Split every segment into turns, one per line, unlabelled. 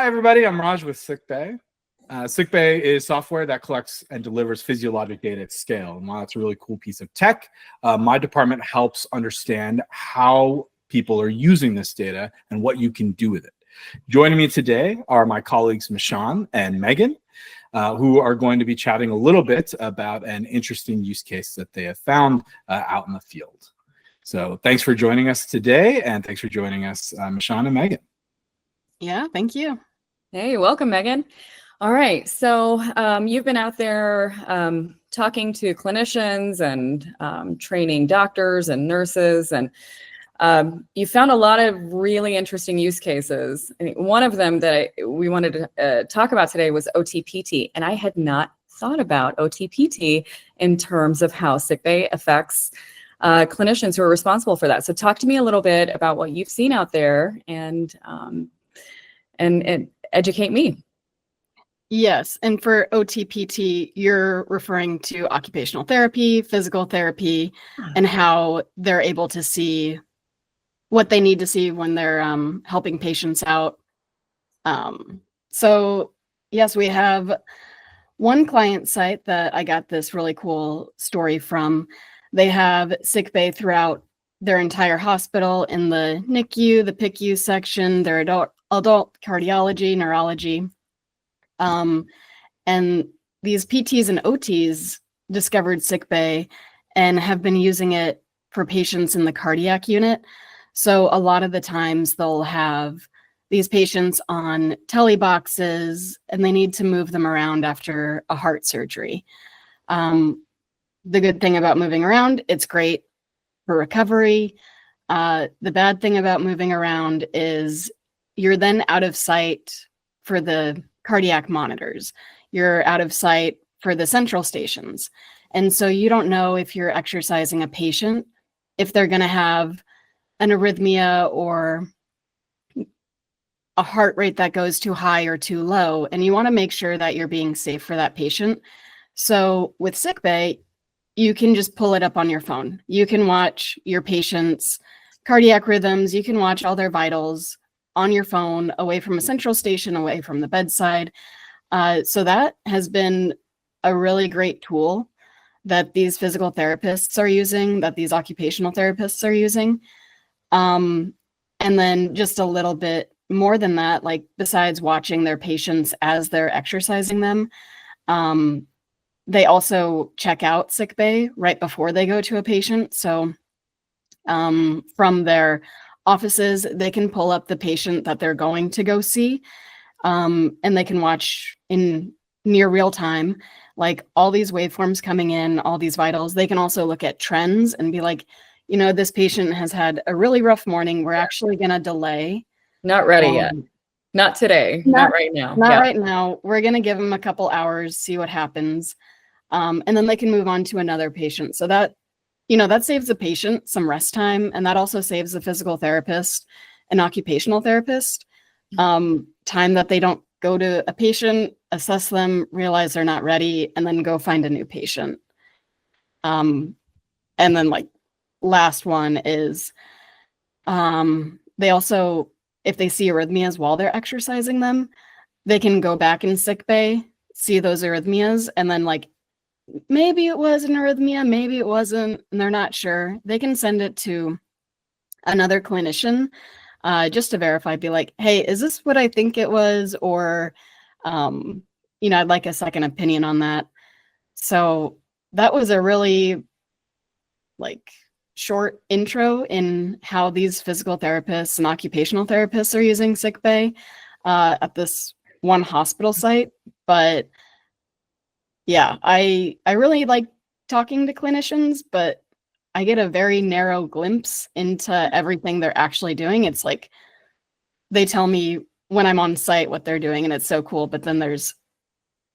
Hi, everybody. I'm Raj with Sickbay. Sickbay is software that collects and delivers physiologic data at scale. And while it's a really cool piece of tech, my department helps understand how people are using this data and what you can do with it. Joining me today are my colleagues, Mishan and Megan, who are going to be chatting a little bit about an interesting use case that they have found out in the field. So thanks for joining us today, and thanks for joining us, Mishan and Megan.
Yeah, thank you.
Hey, welcome, Megan. All right, so you've been out there talking to clinicians and training doctors and nurses, and you found a lot of really interesting use cases. I mean, one of them that we wanted to talk about today was OTPT, and I had not thought about OTPT in terms of how sickbay affects clinicians who are responsible for that. So talk to me a little bit about what you've seen out there and educate me.
Yes, and for OTPT, you're referring to occupational therapy, physical therapy, and how they're able to see what they need to see when they're helping patients out. So yes, we have one client site that I got this really cool story from. They have sickbay throughout their entire hospital in the NICU, the PICU section, their adult cardiology, neurology. And these PTs and OTs discovered sickbay and have been using it for patients in the cardiac unit. So a lot of the times they'll have these patients on teleboxes and they need to move them around after a heart surgery. The good thing about moving around, it's great for recovery. The bad thing about moving around is you're then out of sight for the cardiac monitors. You're out of sight for the central stations. And so you don't know if you're exercising a patient, if they're going to have an arrhythmia or a heart rate that goes too high or too low. And you want to make sure that you're being safe for that patient. So with sickbay, you can just pull it up on your phone. You can watch your patient's cardiac rhythms. You can watch all their vitals on your phone, away from a central station, away from the bedside. So that has been a really great tool that these physical therapists are using, that these occupational therapists are using. And then just a little bit more than that, like besides watching their patients as they're exercising them, they also check out sickbay right before they go to a patient. So from their offices, they can pull up the patient that they're going to go see, and they can watch in near real time, like all these waveforms coming in, all these vitals. They can also look at trends and be like, you know, this patient has had a really rough morning. We're actually going to delay.
Not ready yet. Not today. Not right now.
Not right now. We're going to give them a couple hours, see what happens. And then they can move on to another patient. So that, you know, that saves the patient some rest time. And that also saves the physical therapist and occupational therapist time that they don't go to a patient, assess them, realize they're not ready, and then go find a new patient. And then like last one is they also, if they see arrhythmias while they're exercising them, they can go back in sickbay, see those arrhythmias, and then like, maybe it was an arrhythmia, maybe it wasn't, and they're not sure. They can send it to another clinician just to verify, be like, hey, is this what I think it was? Or, you know, I'd like a second opinion on that. So that was a really like short intro in how these physical therapists and occupational therapists are using sickbay at this one hospital site. But yeah, I really like talking to clinicians, but I get a very narrow glimpse into everything they're actually doing. It's like they tell me when I'm on site what they're doing, and it's so cool. But then there's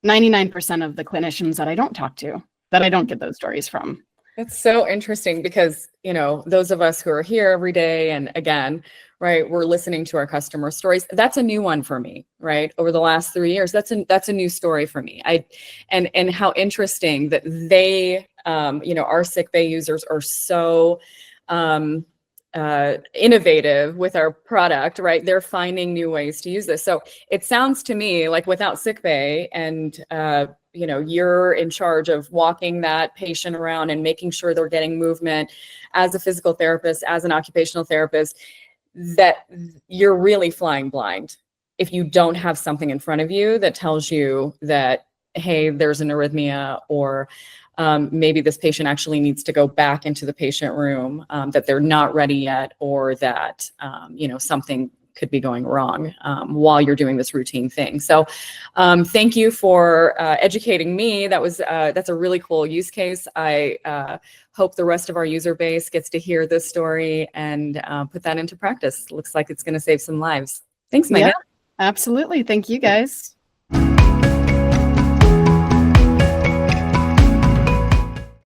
99% of the clinicians that I don't talk to, that I don't get those stories from.
It's so interesting because, you know, those of us who are here every day and again, right, we're listening to our customer stories. That's a new one for me, right? Over the last 3 years, that's a new story for me. And how interesting that they, you know, our sickbay users are so innovative with our product, right? They're finding new ways to use this. So it sounds to me like without Sickbay and you're in charge of walking that patient around and making sure they're getting movement as a physical therapist, as an occupational therapist, that you're really flying blind if you don't have something in front of you that tells you that, hey, there's an arrhythmia, or maybe this patient actually needs to go back into the patient room, that they're not ready yet, or that, something could be going wrong while you're doing this routine thing. So thank you for educating me. That's a really cool use case. I hope the rest of our user base gets to hear this story and put that into practice. Looks like it's going to save some lives. Thanks, Megan.
Yeah, absolutely. Thank you, guys.